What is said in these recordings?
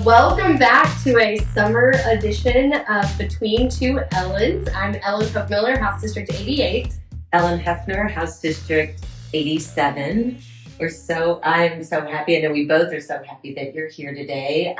Welcome back to a summer edition of Between Two Ellens. I'm Ellen Cook Miller, House District 88. Ellen Hefner, House District 87. I'm so happy. I know we both are so happy that you're here today.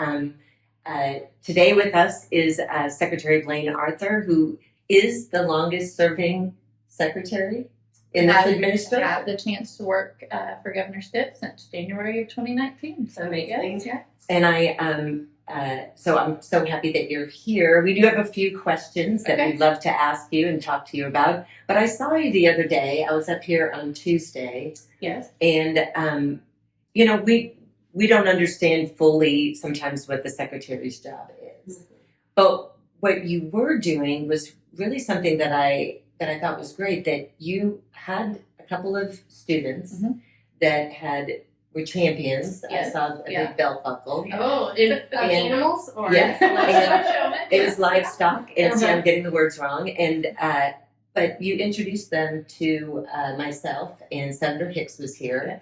Today with us is Secretary Blayne Arthur, who is the longest serving secretary in this administration. I had the chance to work for Governor Stitt since January of 2019. So amazing. Yeah. And I'm so happy that you're here. We do have a few questions that we'd love to ask you and talk to you about. But I saw you the other day. I was up here on Tuesday. Yes. And we don't understand fully sometimes what the secretary's job is. Mm-hmm. But what you were doing was really something that I thought was great. That you had a couple of students mm-hmm. that were champions. Yes. I saw a big belt buckle. Oh, animals? Or yes. It was livestock, and so Okay. I'm getting the words wrong. And but you introduced them to myself, and Senator Hicks was here. Yes.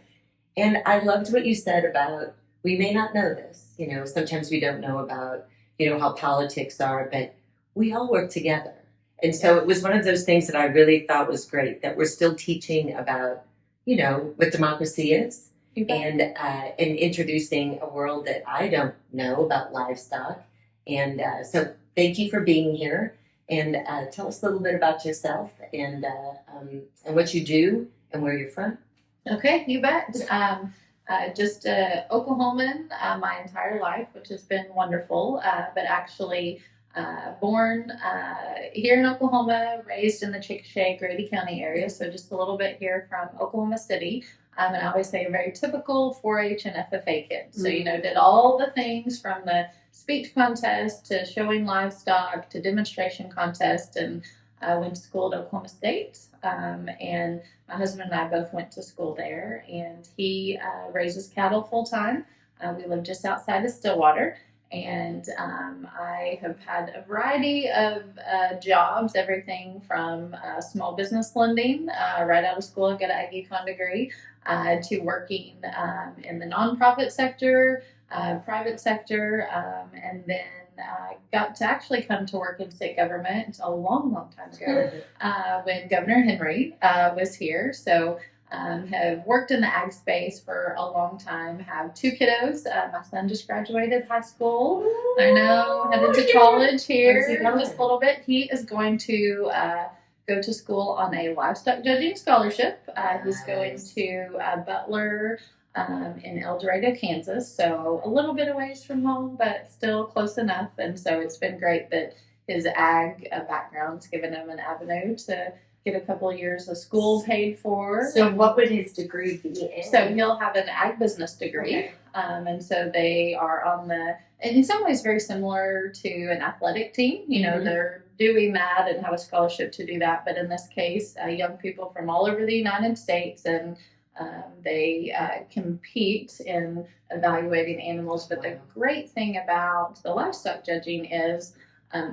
And I loved what you said about, we may not know this, sometimes we don't know about, how politics are, but we all work together. And so it was one of those things that I really thought was great, that we're still teaching about, what democracy is, and introducing a world that I don't know about livestock. And so thank you for being here, and tell us a little bit about yourself and what you do and where you're from. Okay, you bet. Just Oklahoman my entire life, which has been wonderful, but actually born here in Oklahoma, raised in the Chickasha, Grady County area, so just a little bit here from Oklahoma City. And I always say a very typical 4-H and FFA kid. So, did all the things from the speech contest to showing livestock to demonstration contest, and went to school at Oklahoma State. And my husband and I both went to school there, and he raises cattle full time. We live just outside of Stillwater, and I have had a variety of jobs, everything from small business lending, right out of school, I got an Ag Econ degree, to working in the nonprofit sector, private sector, and then got to actually come to work in state government a long, long time ago when Governor Henry was here. So have worked in the ag space for a long time, have 2 kiddos. My son just graduated high school. Ooh, I know, headed to college here just a little bit. He is going to go to school on a livestock judging scholarship. He's going to Butler in El Dorado, Kansas, so a little bit away from home, but still close enough. And so it's been great that his ag background's given him an avenue to get a couple of years of school paid for. So what would his degree be in? So he'll have an ag business degree. Okay. And so they are on in some ways very similar to an athletic team. They're doing that and have a scholarship to do that. But in this case, young people from all over the United States, and they compete in evaluating animals. But the great thing about the livestock judging is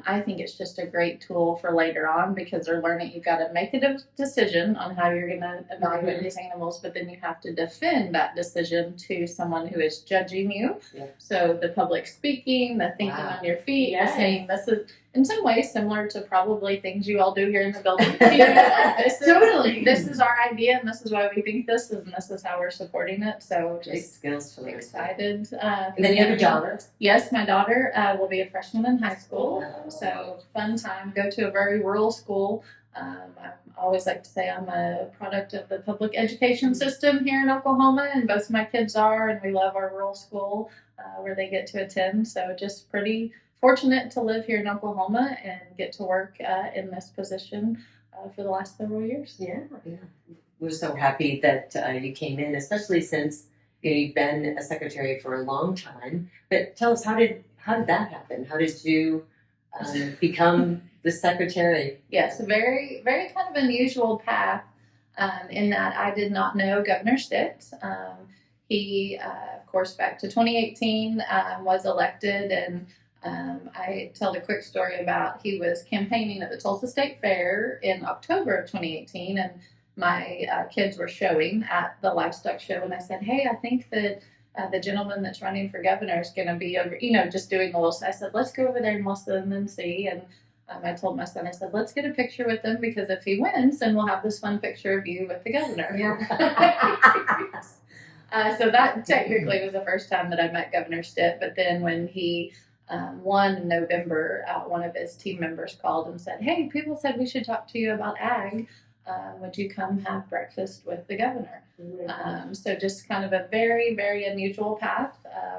I think it's just a great tool for later on, because they're learning you've got to make a decision on how you're going to evaluate these animals, but then you have to defend that decision to someone who is judging you. Yeah. So the public speaking, the thinking on your feet, the saying this is in some ways similar to probably things you all do here in the building. This is our idea, and this is why we think this, and this is how we're supporting it. So just skills to excited. And then you have a daughter. Yes, my daughter will be a freshman in high school. So fun time. Go to a very rural school. I always like to say I'm a product of the public education system here in Oklahoma, and both of my kids are, and we love our rural school where they get to attend. So just pretty fortunate to live here in Oklahoma and get to work in this position for the last several years. Yeah. We're so happy that you came in, especially since you've been a secretary for a long time. But tell us, how did that happen? How did you become the secretary? Yes, a very, very kind of unusual path in that I did not know Governor Stitt. He, of course, back to 2018, was elected, and I tell a quick story about he was campaigning at the Tulsa State Fair in October of 2018, and my kids were showing at the livestock show, and I said, hey, I think that the gentleman that's running for governor is going to be over, just doing the little. I said, let's go over there and listen and see. And I told my son, I said, let's get a picture with him, because if he wins, then we'll have this fun picture of you with the governor. Yeah. So that technically was the first time that I met Governor Stitt. But then when he won in November, one of his team members called and said, hey, people said we should talk to you about ag. Would you come have breakfast with the governor? So just kind of a very, very unusual path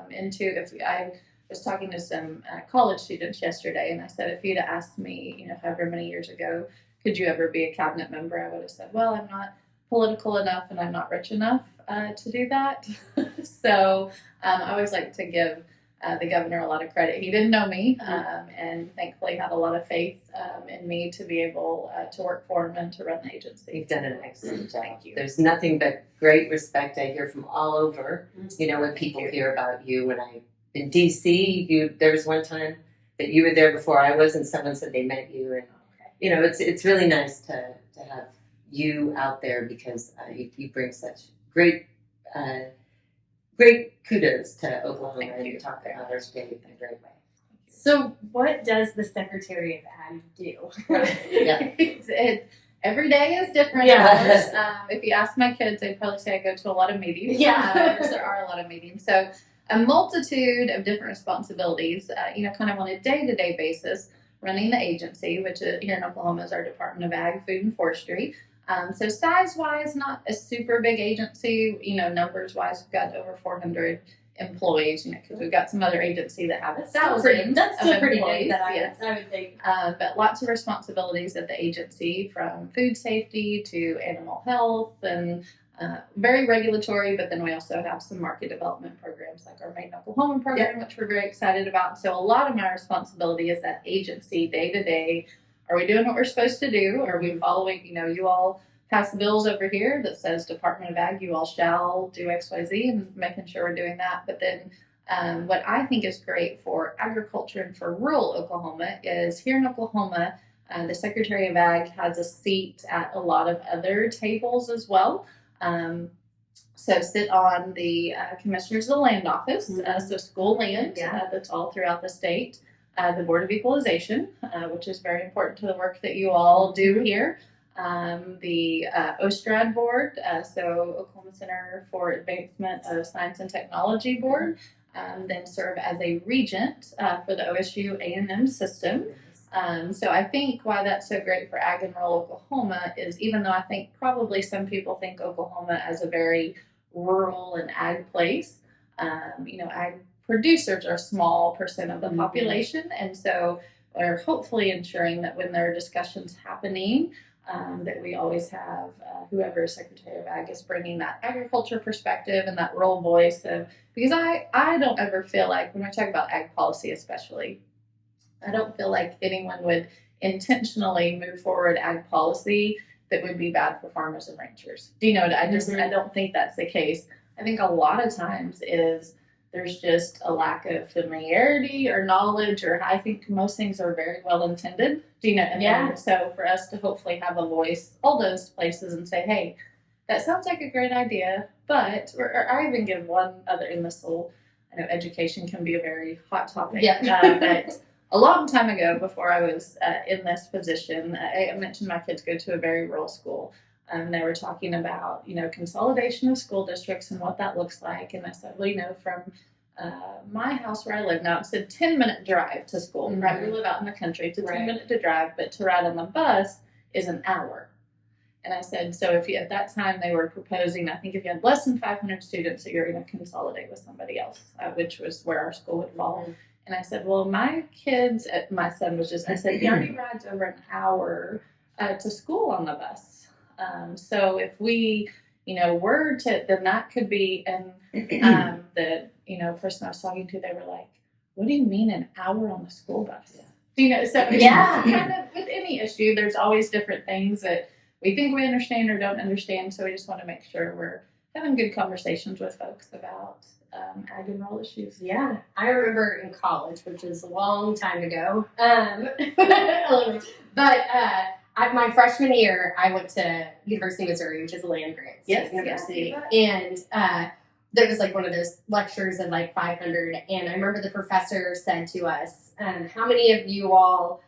into, I was talking to some college students yesterday, and I said, if you'd asked me, however many years ago, could you ever be a cabinet member? I would have said, well, I'm not political enough and I'm not rich enough to do that. So I always like to give the governor a lot of credit. He didn't know me, and thankfully had a lot of faith in me to be able to work for him and to run the agency. You've done an excellent job. Thank you. There's nothing but great respect I hear from all over. When people hear about you. When I in DC, there was one time that you were there before I was, and someone said they met you, and it's really nice to have you out there, because you bring such great kudos to Oklahoma, and you talk about our state in a great way. So what does the Secretary of Ag do? Yeah. Every day is different. Yeah. If you ask my kids, they'd probably say I go to a lot of meetings. Yeah. There are a lot of meetings. So a multitude of different responsibilities, kind of on a day-to-day basis, running the agency, which here in Oklahoma is our Department of Ag, Food and Forestry. So size-wise, not a super big agency. Numbers-wise, we've got over 400 employees, because we've got some other agency that have thousands. That's still of pretty employees. big. Yes. I would think. But lots of responsibilities at the agency, from food safety to animal health, and very regulatory. But then we also have some market development programs, like our Made in Oklahoma program, which we're very excited about. So a lot of my responsibility is that agency day to day. Are we doing what we're supposed to do? Are we following, you all pass bills over here that says Department of Ag, you all shall do X, Y, Z, and making sure we're doing that. But then what I think is great for agriculture and for rural Oklahoma is, here in Oklahoma, the Secretary of Ag has a seat at a lot of other tables as well. So sit on the Commissioners of the Land Office, so school land, that's all throughout the state. The Board of Equalization, which is very important to the work that you all do here. The OSTRAD Board, so Oklahoma Center for Advancement of Science and Technology Board, then serve as a regent for the OSU A&M system. So I think why that's so great for ag and rural Oklahoma is, even though I think probably some people think Oklahoma as a very rural and ag place, ag producers are a small percent of the population, and so we're hopefully ensuring that when there are discussions happening, that we always have whoever is Secretary of Ag is bringing that agriculture perspective and that rural voice. Because I don't ever feel like, when I talk about ag policy especially, I don't feel like anyone would intentionally move forward ag policy that would be bad for farmers and ranchers. I don't think that's the case. I think a lot of times there's just a lack of familiarity or knowledge, or I think most things are very well intended, and so for us to hopefully have a voice all those places and say, hey, that sounds like a great idea, but, or I even give one other in this whole, I know education can be a very hot topic, but a long time ago, before I was in this position, I mentioned my kids go to a very rural school. They were talking about, consolidation of school districts and what that looks like. And I said, well, from my house where I live now, it's a 10-minute drive to school. Right? We live out in the country. It's a 10-minute to drive, but to ride on the bus is an hour. And I said, so if you, at that time they were proposing, I think if you had less than 500 students, that you're going to consolidate with somebody else, which was where our school would fall. And I said, well, my kids, my son was just, I said, he already rides over an hour to school on the bus. So if we, were to, then that could be, and the, person I was talking to, they were like, what do you mean an hour on the school bus? So kind of with any issue, there's always different things that we think we understand or don't understand. So we just want to make sure we're having good conversations with folks about ag and rural issues. Yeah, I remember in college, which was a long time ago, but my freshman year, I went to University of Missouri, which is a land grant university, and there was like one of those lectures of like 500, and I remember the professor said to us, how many of you all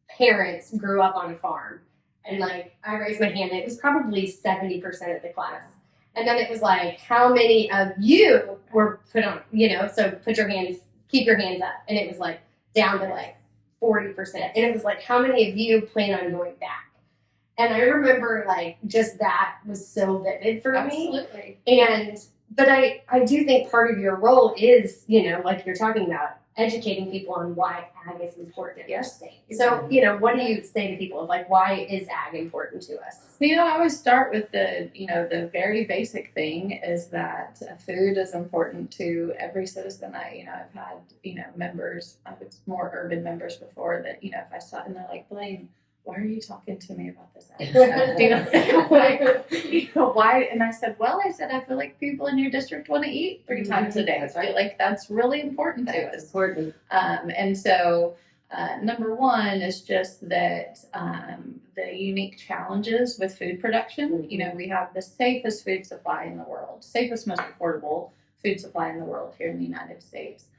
parents grew up on a farm? And like I raised my hand, and it was probably 70% of the class. And then it was like, how many of you were put on, so put your hands, keep your hands up. And it was like down to like 40%. And it was like, how many of you plan on going back? And I remember like just that was so vivid for me. Absolutely. But I do think part of your role is, like you're talking about, educating people on why ag is important in our state. So, what do you say to people? Like, why is ag important to us? I always start with the very basic thing is that food is important to every citizen. I've had, members, I was more urban members before that, if I saw, and they're like, Blayne, why are you talking to me about this? Why? And I said, I feel like people in your district want to eat 3 times a day. I feel like that's really important to us. Important. And so, number one is just that the unique challenges with food production. We have the safest food supply in the world, safest, most affordable food supply in the world here in the United States.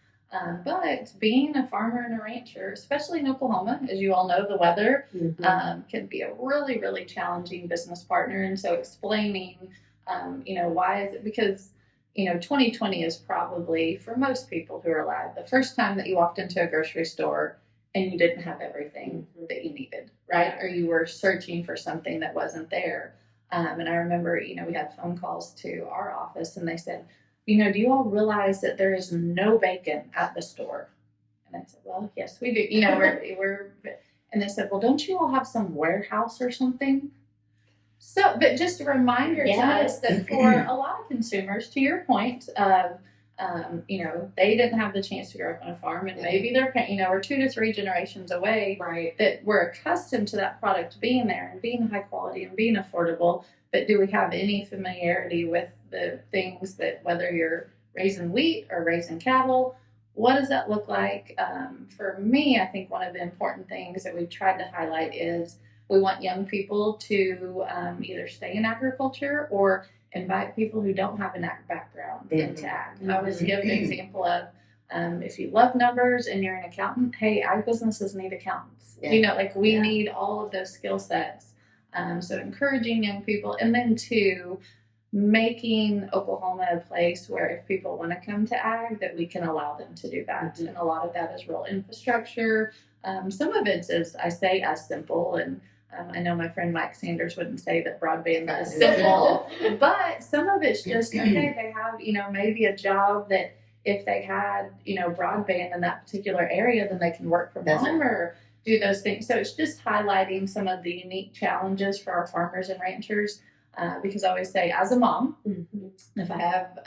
But being a farmer and a rancher, especially in Oklahoma, as you all know, the weather can be a really, really challenging business partner. And so explaining, why is it? Because, 2020 is probably, for most people who are alive, the first time that you walked into a grocery store and you didn't have everything that you needed, right? Or you were searching for something that wasn't there. And I remember, we had phone calls to our office and they said, do you all realize that there is no bacon at the store? And I said, well, yes, we do. And they said, well, don't you all have some warehouse or something? So, but just a reminder to us that for a lot of consumers, to your point of, they didn't have the chance to grow up on a farm, and maybe they're, we're 2 to 3 generations away, right? That we're accustomed to that product being there and being high quality and being affordable. But do we have any familiarity with the things that, whether you're raising wheat or raising cattle, what does that look like? For me, I think one of the important things that we've tried to highlight is we want young people to either stay in agriculture or invite people who don't have an ag background into ag. I always give an example of if you love numbers and you're an accountant, hey, ag businesses need accountants. We need all of those skill sets. So encouraging young people, and then 2, making Oklahoma a place where if people want to come to ag, that we can allow them to do that. And a lot of that is real infrastructure. Some of it is, I say, as simple, and I know my friend Mike Sanders wouldn't say that broadband is simple, but some of it's just, okay, they have, maybe a job that if they had, broadband in that particular area, then they can work from home or do those things. So it's just highlighting some of the unique challenges for our farmers and ranchers. Because I always say, as a mom, if I have,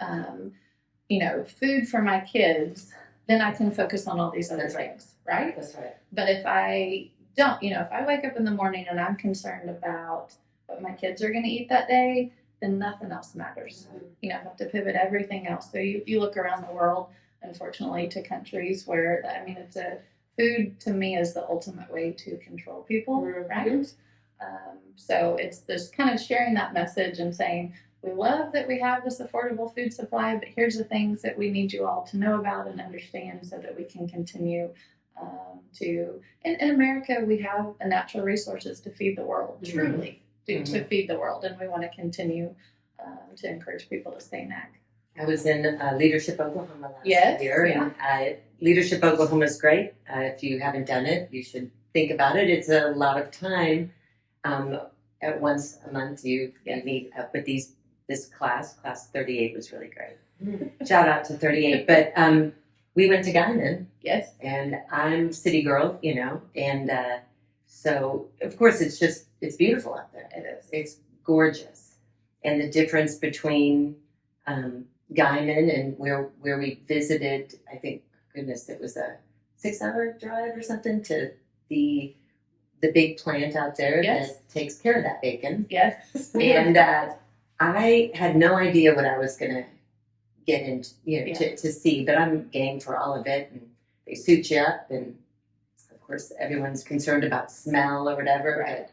food for my kids, then I can focus on all these other things, right? That's right. But if I don't, if I wake up in the morning and I'm concerned about what my kids are going to eat that day, then nothing else matters. I have to pivot everything else. So you look around the world, unfortunately, to countries where, food to me is the ultimate way to control people, right? So it's this kind of sharing that message and saying, we love that we have this affordable food supply, but here's the things that we need you all to know about and understand so that we can continue in America, we have the natural resources to feed the world, truly, to feed the world, and we want to continue to encourage people to stay in ag. I was in Leadership Oklahoma last year, and Leadership Oklahoma is great. If you haven't done it, you should think about it. It's a lot of time. At once a month, you meet up with this class 38 was really great. Shout out to 38. But we went to Guyman. Yes. And I'm city girl, and so of course it's beautiful out there. It is. It's gorgeous. And the difference between Guyman and where we visited, I think, goodness, it was a 6-hour drive or something to the big plant out there that takes care of that bacon. Yes. And I had no idea what I was going to get into, to see, but I'm game for all of it. And they suit you up, and of course, everyone's concerned about smell or whatever. Right.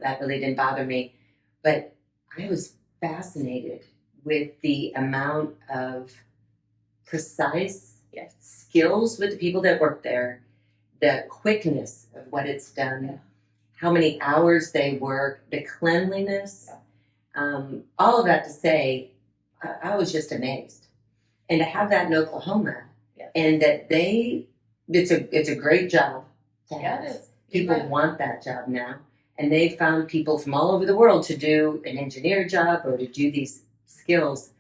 That really didn't bother me. But I was fascinated with the amount of precise Yes. skills with the people that work there, the quickness of what it's done, how many hours they work, the cleanliness, all of that to say, I was just amazed. And to have that in Oklahoma, and that it's a great job to have. it is. People want that job now. And they've found people from all over the world to do an engineer job or to do these skills.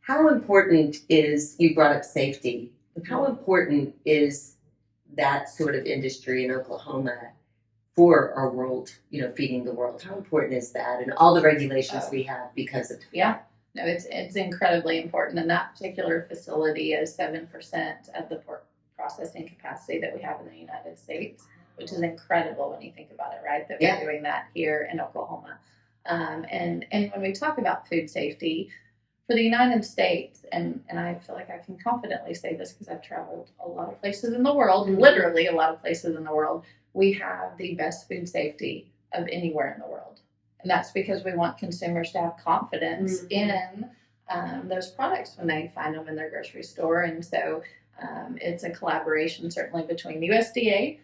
How important is, you brought up safety, how important is that sort of industry in Oklahoma for our world, feeding the world? How important is that, and all the regulations we have because of No, it's incredibly important. And that particular facility is 7% of the pork processing capacity that we have in the United States, which is incredible when you think about it, right? That we're doing that here in Oklahoma. And when we talk about food safety for the United States, and I feel like I can confidently say this because I've traveled a lot of places in the world, literally a lot of places in the world, we have the best food safety of anywhere in the world. And that's because we want consumers to have confidence in those products when they find them in their grocery store. And so it's a collaboration certainly between USDA.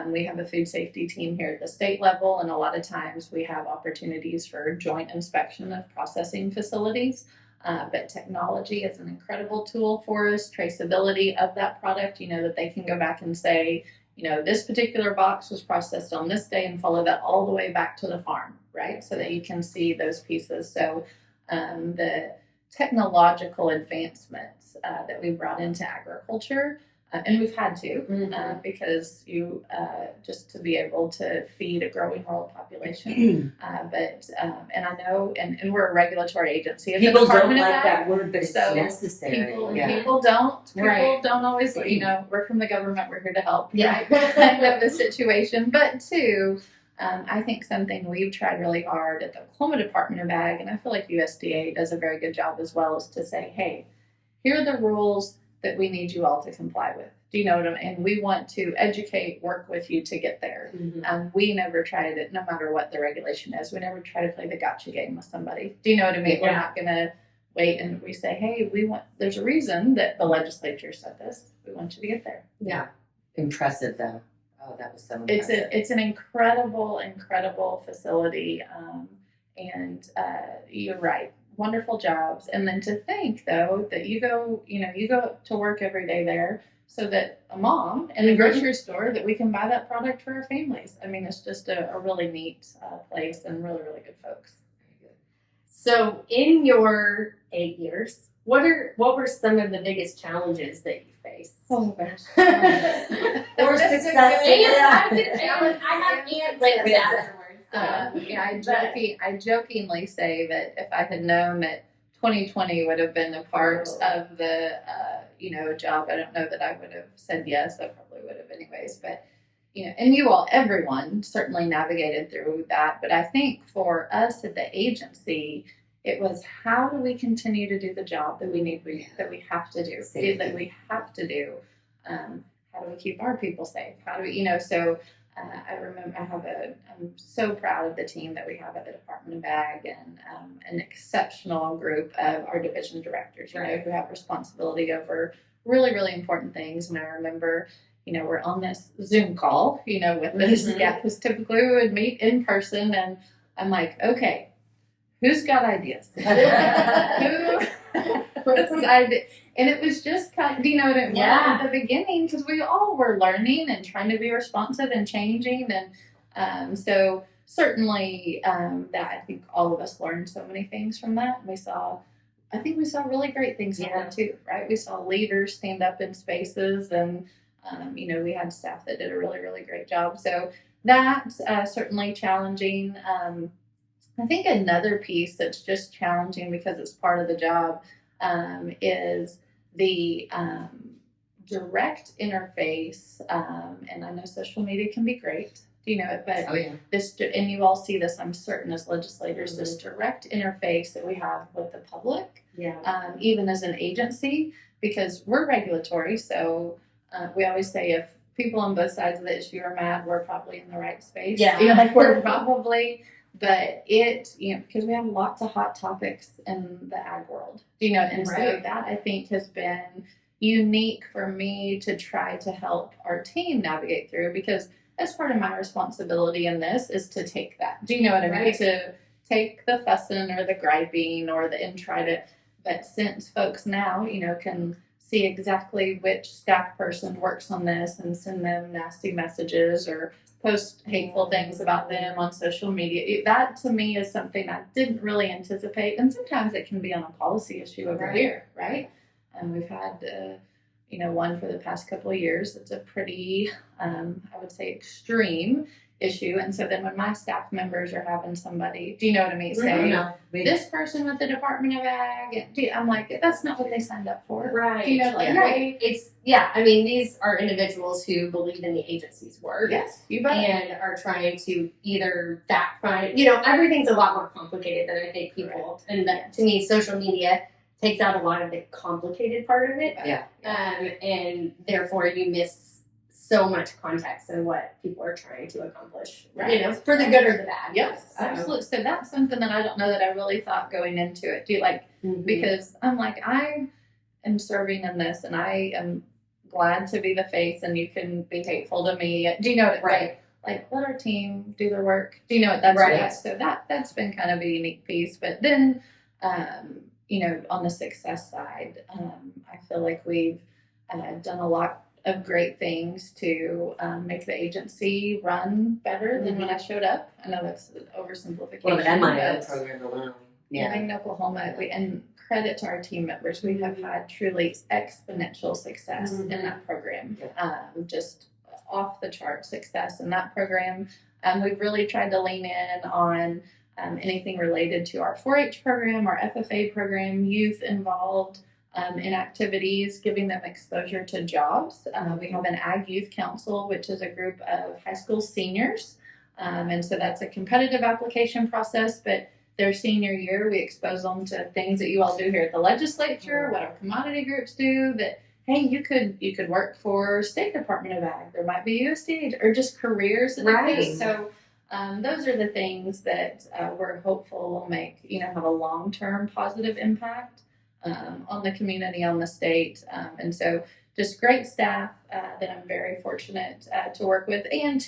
We have a food safety team here at the state level, and a lot of times we have opportunities for joint inspection of processing facilities. But technology is an incredible tool for us. Traceability of that product, that they can go back and say, this particular box was processed on this day and follow that all the way back to the farm, right? So that you can see those pieces. So the technological advancements that we brought into agriculture, and we've had to, because you just to be able to feed a growing world population. And I know, and we're a regulatory agency. People don't like that word, but it's necessary. People don't always, we're from the government, we're here to help, right? Kind of the situation. But two, I think something we've tried really hard at the Oklahoma Department of Ag, and I feel like USDA does a very good job as well, is to say, hey, here are the rules that we need you all to comply with. Do you know what I mean? And we want to educate, work with you to get there. We never try to, no matter what the regulation is, we never try to play the gotcha game with somebody. Do you know what I mean? We're not going to wait and we say, hey, there's a reason that the legislature said this. We want you to get there. Yeah. Impressive though. Oh, that was so impressive. It's an incredible facility. And you're right. Wonderful jobs. And then to think though that you go to work every day there so that a mom in a grocery store that we can buy that product for our families. I mean, it's just a really neat place and really, really good folks. So in your 8 years, what were some of the biggest challenges that you faced? Oh gosh. Or success. I have Aunt Liz afterwards. I jokingly say that if I had known that 2020 would have been a part of the job, I don't know that I would have said yes. I probably would have anyways. But and everyone certainly navigated through that. But I think for us at the agency, it was, how do we continue to do the job that we have to do? That we have to do. How do we keep our people safe? How do we, so I remember I'm so proud of the team that we have at the Department of Ag, and an exceptional group of our division directors, who have responsibility over really, really important things. And I remember, we're on this Zoom call, with this, because typically we would meet in person, and I'm like, okay, who's got ideas? And it was just kind of, at the beginning, because we all were learning and trying to be responsive and changing. And so certainly that I think all of us learned so many things from that. I think we saw really great things happen too, right? We saw leaders stand up in spaces, and, we had staff that did a really, really great job. So that's certainly challenging. I think another piece that's just challenging because it's part of the job is the direct interface. And I know social media can be great, but and you all see this, I'm certain, as legislators, this direct interface that we have with the public, even as an agency, because we're regulatory. So we always say, if people on both sides of the issue are mad, we're probably in the right space. We're probably but it, because we have lots of hot topics in the ag world, and so Right. that I think has been unique for me to try to help our team navigate through, because as part of my responsibility in this is to take that. Do you know what I mean? Right. To take the fussing or the griping or and try to, but since folks now, can see exactly which staff person works on this and send them nasty messages or post hateful things about them on social media. That to me is something I didn't really anticipate. And sometimes it can be on a policy issue over here, right? And we've had, one for the past couple of years. It's a pretty, I would say, extreme issue. And so then when my staff members are having somebody, do you know what I mean? Say, this person with the Department of Ag, I'm like, that's not what they signed up for. Right. Do you know, Right. It's, I mean, these are individuals who believe in the agency's work. Yes, you bet. And are trying to either fact find, everything's a lot more complicated than I think people, and that, to me, social media takes out a lot of the complicated part of it. Yeah. And therefore you miss so much context in what people are trying to accomplish, Right. For the good or the bad. Yes, absolutely. So that's something that I don't know that I really thought going into it. Because I'm like, I am serving in this, and I am glad to be the face, and you can be hateful to me. Do you know what? Right. Like, let our team do their work. Do you know what that's right? Right. So that's been kind of a unique piece. But then, on the success side, I feel like we've done a lot of great things to make the agency run better than when I showed up. I know that's an oversimplification. Well, the MIO program alone. Yeah. In Oklahoma, and credit to our team members, we have had truly exponential success in that program. Just off the chart success in that program. We've really tried to lean in on anything related to our 4-H program, our FFA program, youth involved in activities, giving them exposure to jobs. We have an Ag Youth Council, which is a group of high school seniors. And so that's a competitive application process, but their senior year, we expose them to things that you all do here at the legislature, what our commodity groups do, that, hey, you could work for State Department of Ag, there might be USDA, or just careers that exist. So those are the things that we're hopeful will make, have a long-term positive impact on the community, on the state. And so just great staff that I'm very fortunate to work with, and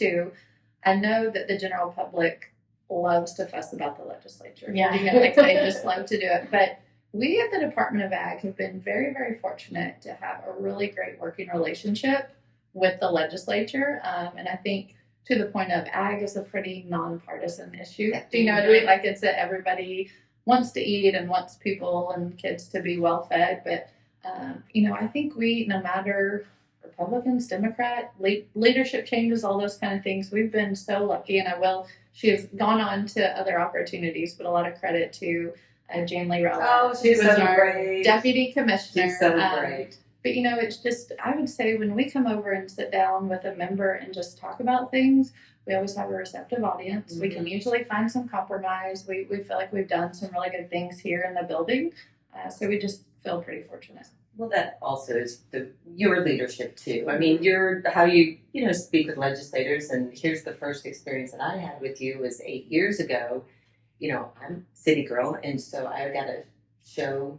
I know that the general public loves to fuss about the legislature. Yeah. They just love to do it. But we at the Department of Ag have been very, very fortunate to have a really great working relationship with the legislature. And I think to the point of ag is a pretty nonpartisan issue. Do you know what I mean? Like, it's that everybody wants to eat and wants people and kids to be well fed. But, I think we, no matter Republicans, Democrat, leadership changes, all those kind of things, we've been so lucky. And she has gone on to other opportunities, but a lot of credit to Jan Lee Rowland. Oh, she's who was so our great. Deputy Commissioner. She's so great. But it's just, I would say when we come over and sit down with a member and just talk about things, we always have a receptive audience. We can usually find some compromise. We feel like we've done some really good things here in the building. So we just feel pretty fortunate. Well, that also is your leadership too. I mean, how you speak with legislators, and here's the first experience that I had with you was 8 years ago. I'm a city girl, and so I got to show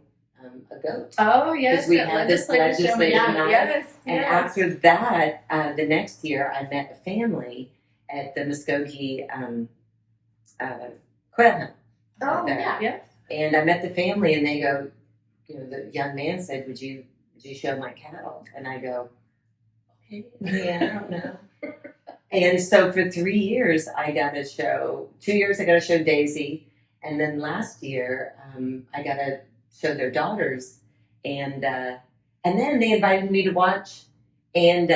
a goat. Oh yes, because we had this legislative night. Yes, and after that, the next year, I met a family at the Muskogee quail hunt. Oh, there. yeah. Yes. And I met the family, and they go, the young man said, would you show my cattle? And I go, okay, yeah, I don't know. And so for 3 years, 2 years I got to show Daisy. And then last year, I got to show their daughters. And then they invited me to watch and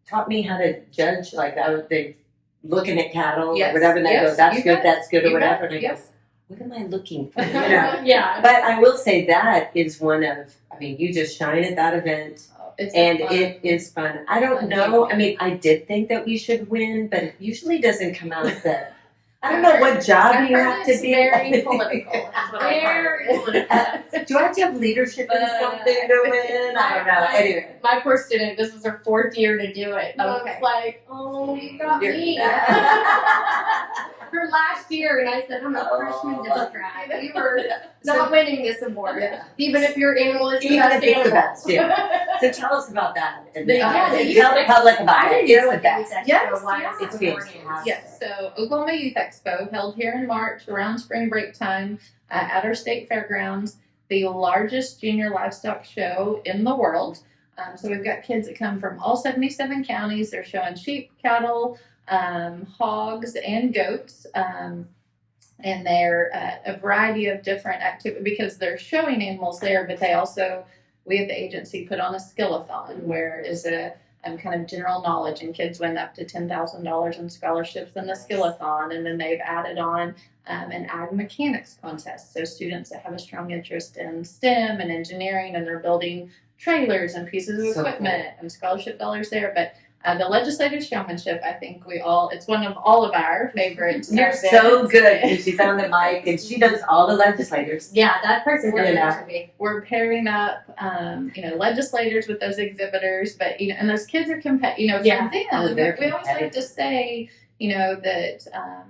taught me how to judge, they looking at cattle or whatever. And they go, that's good, or whatever. And I go, what am I looking for? Yeah. But I will say that is one of, you just shine at that event. It is fun. I don't know. I did think that we should win, but it usually doesn't come out that. I don't know what job you have to be. Very political. Very political. Do I have to have leadership in something to win? I don't know. Anyway. My poor student, this was her 4th year to do it. I was like, oh, you got me. Her award last year, and I said I'm a freshman Democrat. We were not winning this award, even if your animal is the Even best if it's the animal. best, yeah. So tell us about that. And They tell the public about I it. didn't It's know the what best. the Youth Yes, Expo was. yeah. It's beforehand. fantastic. Yes, so Oklahoma Youth Expo held here in March around spring break time at our state fairgrounds, the largest junior livestock show in the world. So we've got kids that come from all 77 counties. They're showing sheep, cattle, hogs, and goats. And they're a variety of different activities because they're showing animals there, but they also, we at the agency put on a skillathon where is a kind of general knowledge, and kids win up to $10,000 in scholarships in the skillathon. And then they've added on an ag mechanics contest. So students that have a strong interest in STEM and engineering, and they're building trailers and pieces of equipment and scholarship dollars there. But the legislative showmanship, I think it's one of all of our favorites. You're so good because she's on the mic and she knows all the legislators. Yeah, that person We're to me. We're pairing up, legislators with those exhibitors, but and those kids are from them. We always like to say, that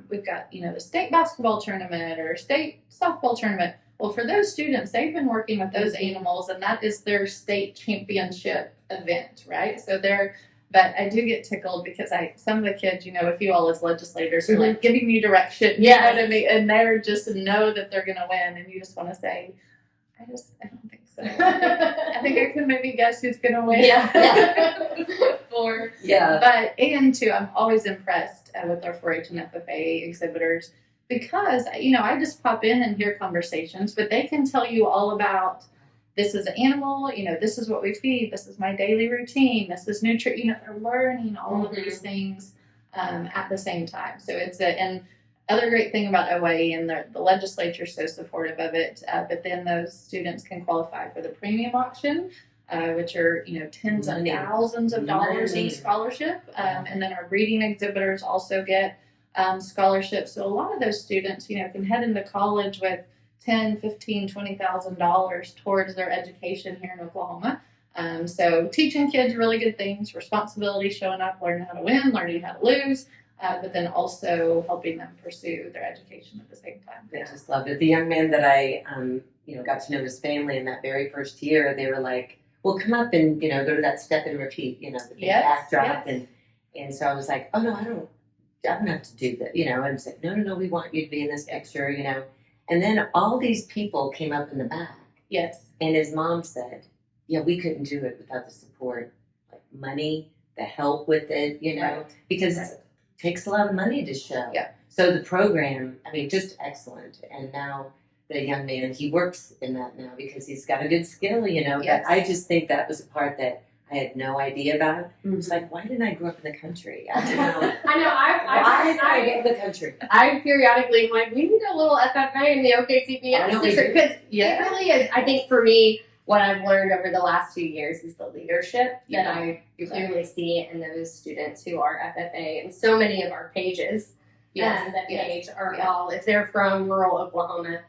we've got the state basketball tournament or state softball tournament. Well, for those students, they've been working with those animals, and that is their state championship event, right? So but I do get tickled because some of the kids, if you all as legislators are like giving you direction, you know what I mean? And they're just know that they're going to win, and you just want to say, I don't think so. I think I can maybe guess who's going to win. But I'm always impressed with our 4-H and FFA exhibitors because, I just pop in and hear conversations, but they can tell you all about this is an animal, this is what we feed, this is my daily routine, this is nutrient, they're learning all of these things at the same time. So and other great thing about OIE, and the legislature is so supportive of it, but then those students can qualify for the premium auction, which are, tens of thousands of dollars in scholarship. And then our breeding exhibitors also get scholarships. So a lot of those students, can head into college with $10,000, $15,000, $20,000 towards their education here in Oklahoma. So teaching kids really good things, responsibility, showing up, learning how to win, learning how to lose, but then also helping them pursue their education at the same time. I just loved it. The young man that I, got to know his family in that very first year, they were like, well, come up and, go to that step and repeat, the big backdrop. Yes. And so I was like, oh, no, I don't have to do that. And I was like, no, we want you to be in this picture, And then all these people came up in the back. Yes. And his mom said, yeah, we couldn't do it without the support, like money, the help with it, because it takes a lot of money to show. Yeah. So the program, just excellent. And now the young man, he works in that now because he's got a good skill, Yes. But I just think that was a part that I had no idea about. It's like, why didn't I grow up in the country? I don't know. I know. I get in the country. I periodically am like, we need a little FFA in the OKCPS district because it really is. I think for me, what I've learned over the last 2 years is the leadership that I clearly see in those students who are FFA, and so many of our pages page are all, if they're from rural Oklahoma,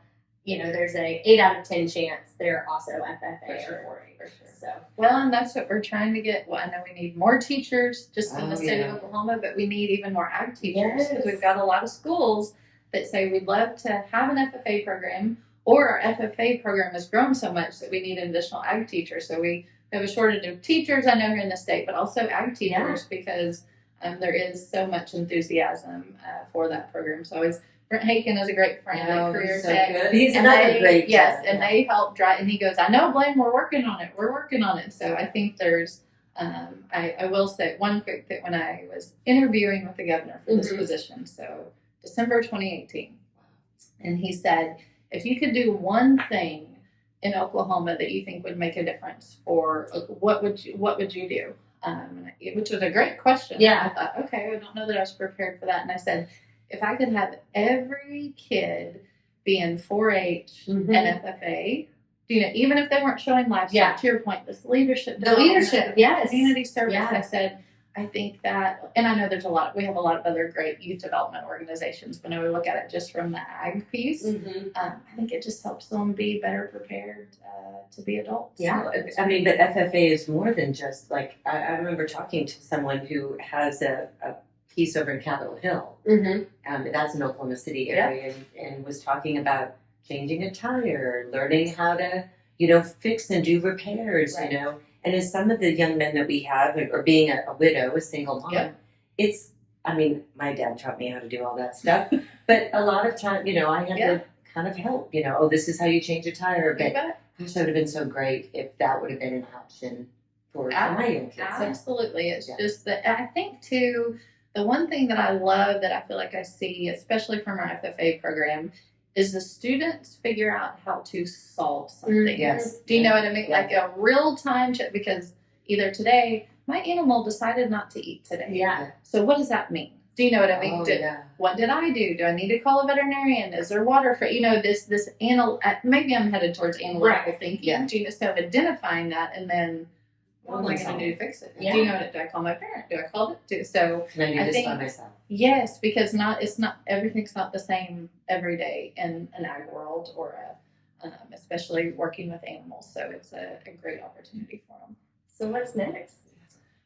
there's a 8 out of 10 chance they're also FFA or 4-H. So. Well, and that's what we're trying to get. Well, I know we need more teachers just in the state of Oklahoma, but we need even more ag teachers because we've got a lot of schools that say we'd love to have an FFA program, or our FFA program has grown so much that we need an additional ag teacher. So we have a shortage of teachers, I know, here in the state, but also ag teachers because there is so much enthusiasm for that program. So Brent Haken is a great friend at Career Tech. Good. He's another great Yes, and they help drive, and he goes, I know, Blayne, we're working on it. So I think there's, I will say one quick thing when I was interviewing with the governor for this position, so December 2018, and he said, if you could do one thing in Oklahoma that you think would make a difference what would you do? Which was a great question. Yeah. I thought, okay, I don't know that I was prepared for that. And I said, if I could have every kid be in 4-H and FFA, even if they weren't showing livestock, to your point, this leadership. The leadership, yes. Community service. Yes. I said, I think that, and I know we have a lot of other great youth development organizations, but when we look at it just from the ag piece, I think it just helps them be better prepared to be adults. Yeah, but FFA is more than just like, I remember talking to someone who has a piece over in Capitol Hill. That's in Oklahoma City area, and was talking about changing a tire, learning how to, fix and do repairs, And as some of the young men that we have, or being a widow, a single mom, my dad taught me how to do all that stuff, but a lot of time, I had to kind of help, this is how you change a tire, but gosh, that would have been so great if that would have been an option for my young kids. Absolutely. It's just that I think too, the one thing that I love that I feel like I see, especially from our FFA program, is the students figure out how to solve something. Yes. Do you know what I mean? Like a real time check, because either today, my animal decided not to eat today. Yeah. So what does that mean? Do you know what I mean? Oh, What did I do? Do I need to call a veterinarian? Is there water for, this maybe I'm headed towards analytical thinking. Yeah. So identifying that, and then what am I going to do to fix it? Yeah. Do you know what? Do I call my parent? Do I call it? So can I do this think, by myself? Yes, because everything's not the same every day in an ag world, or especially working with animals. So it's a great opportunity for them. So what's next?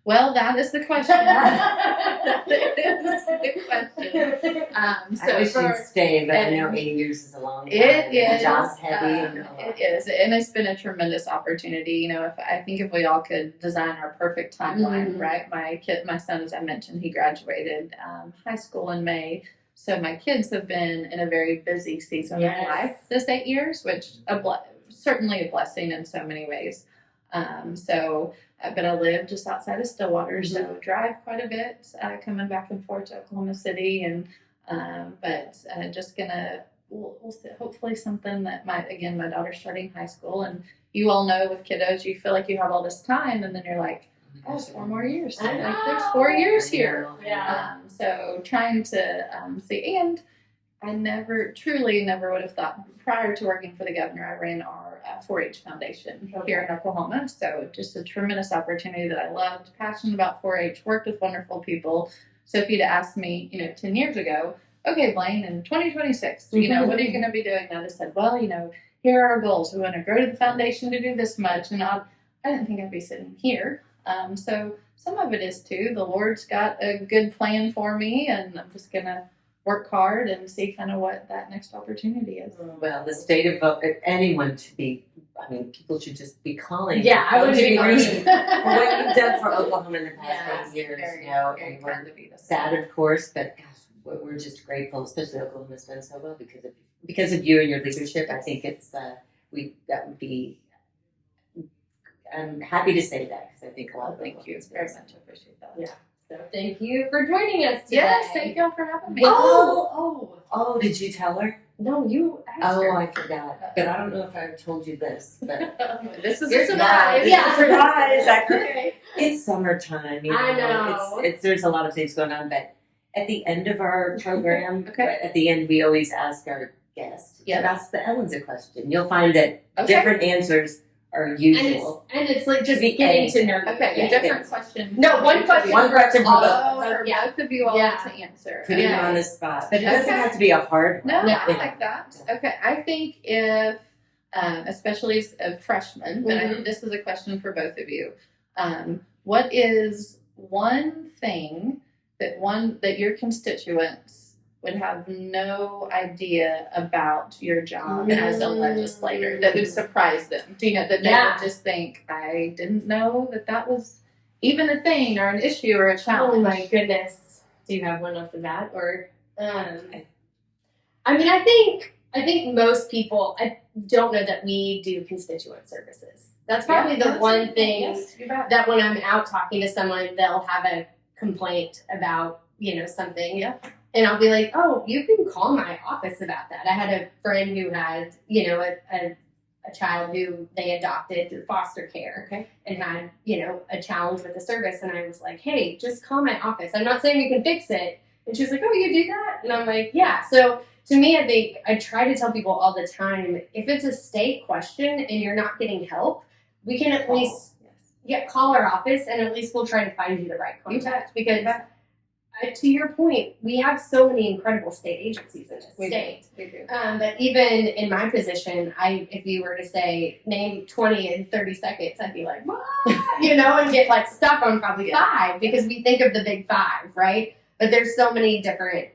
Well, that is the question. That is the question. I wish you'd stay, but I know 8 years is a long time. It is. The job's heavy. It is, and it's been a tremendous opportunity. If we all could design our perfect timeline, right? My son, as I mentioned, he graduated high school in May. So my kids have been in a very busy season of life this 8 years, which certainly a blessing in so many ways. But I live just outside of Stillwater, so drive quite a bit, coming back and forth to Oklahoma City, and just we'll see, hopefully something that my daughter's starting high school, and you all know with kiddos, you feel like you have all this time, and then you're like, 4 more years. I know. Like, there's 4 years here. Yeah. So trying to see, and I never would have thought, prior to working for the governor, I ran our 4-H foundation here in Oklahoma. So just a tremendous opportunity that I loved, passionate about 4-H, worked with wonderful people. So if you'd asked me, 10 years ago, okay, Blayne, in 2026, what are you going to be doing? And I just said, well, here are our goals. We want to grow the foundation to do this much. And I didn't think I'd be sitting here. So some of it is too, the Lord's got a good plan for me, and I'm just going to work hard and see kind of what that next opportunity is. Well, the state of anyone to be, people should just be calling. Yeah, I would be for what you've done for Oklahoma in the past 8 years, and we're sad, of course, but gosh, we're just grateful, especially Oklahoma's done so well because of you and your leadership. I think I'm happy to say that, because I think a lot of thank you very much. I appreciate that. Yeah. So thank you for joining us today. Yes, thank y'all for having me. Oh, did you tell her? No, you asked her. I forgot. But I don't know if I told you this, but this is a surprise. Yeah, surprise. Okay. It's summertime. I know. There's a lot of things going on, but at the end of our program, Okay. at the end, we always ask our guests Yes. to ask the Ellens a question. You'll find that different answers are usual. And it's like just getting to know you. Okay, Yeah, a different question. No, one question. One question for both. For both of you all to answer. Putting you on the spot. But it doesn't have to be a hard one. No, I like that. Okay, I think if, especially as a freshman, but I think this is a question for both of you. What is one thing that your constituents would have no idea about your job as a legislator that would surprise them? Do you know that they would just think, I didn't know that was even a thing or an issue or a challenge? Oh my goodness. Do you have one off the bat? Or I think most people, I don't know that we do constituent services. That's probably the one thing that when I'm out talking to someone, they'll have a complaint about, something. Yeah. And I'll be like, oh, you can call my office about that. I had a friend who had, a child who they adopted through foster care and had, a challenge with the service. And I was like, hey, just call my office. I'm not saying we can fix it. And she was like, oh, you do that? And I'm like, yeah. So to me, I think I try to tell people all the time, if it's a state question and you're not getting help, we can at least call our office, and at least we'll try to find you the right contact. Because to your point, we have so many incredible state agencies in this state. We do. But even in my position, if you were to say name 20 in 30 seconds, I'd be like, what? And get stuck on probably 5, because we think of the big 5, right? But there's so many different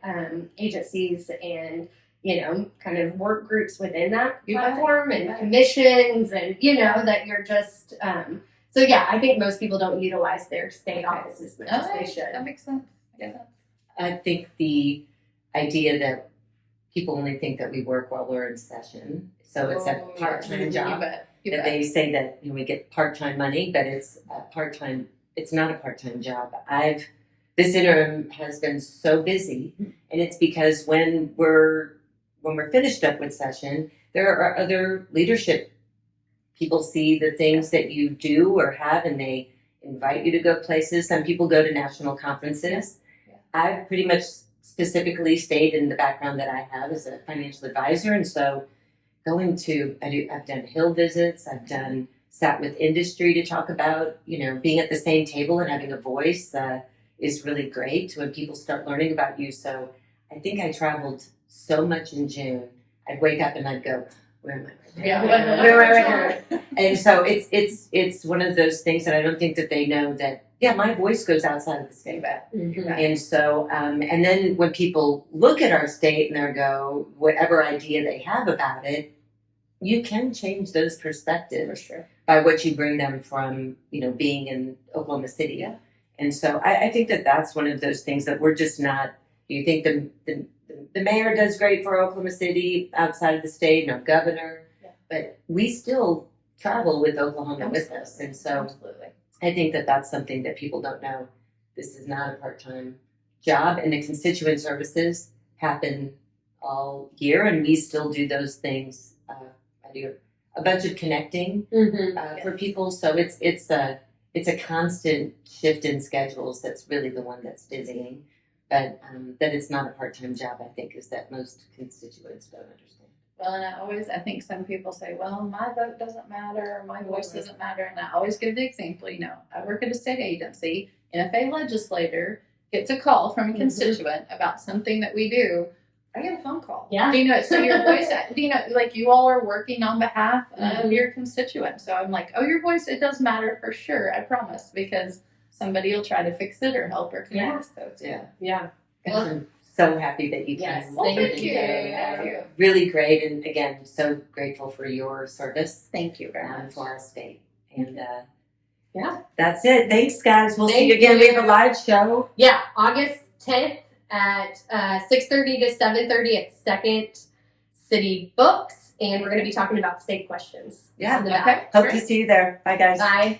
agencies and, kind of work groups within that You bet. platform You and bet. commissions and, that you're just, so yeah, I think most people don't utilize their state offices as much as they should. That makes sense. Yeah. I think the idea that people only think that we work while we're in session, so it's a part-time job. You That bet. they say that we get part-time money, but it's a part-time. It's not a part-time job. This interim has been so busy, and it's because when we're finished up with session, there are other leadership people see the things that you do or have, and they invite you to go places. Some people go to national conferences. Yeah. I've pretty much specifically stayed in the background that I have as a financial advisor, and so I've done Hill visits. I've sat with industry to talk about, being at the same table and having a voice is really great when people start learning about you. So I think I traveled so much in June. I'd wake up and I'd go, where am I? Yeah. Where? And so it's one of those things that I don't think that they know that, yeah, my voice goes outside of the state. You bet. Mhm. And so, and then when people look at our state and they go, whatever idea they have about it, you can change those For perspectives sure. by what you bring them from, being in Oklahoma City. Yeah. And so I think that that's one of those things that we're just not, you think the mayor does great for Oklahoma City outside of the state, no governor, but we still travel with Oklahoma with us. And so Absolutely. I think that that's something that people don't know. This is not a part-time job, and the constituent services happen all year, and we still do those things. I do a bunch of connecting for people, so it's a constant shift in schedules. That's really the one that's dizzying, but that it's not a part-time job, I think, is that most constituents don't understand. Well, and I think some people say, well, my vote doesn't matter, my voice doesn't matter. And I always give the example, I work at a state agency, NFA legislator gets a call from a constituent about something that we do. I get a phone call. Yeah. So your voice, like you all are working on behalf of your constituent. So I'm like, oh, your voice, it does matter for sure. I promise, because somebody will try to fix it or help or connect. So Yeah. I'm so happy that you came. Yes, well, thank you. Yeah, Thank you. really great, and again, so grateful for your service Thank you very much. for our state. And Yeah. that's it. Thanks, guys. We'll see Thank you again. you. We have a live show. Yeah, August 10th at 6:30 to 7:30 at Second City Books, and we're going to be talking about state questions. Yeah. on the Okay. back. Hope to see you there. Bye, guys. Bye.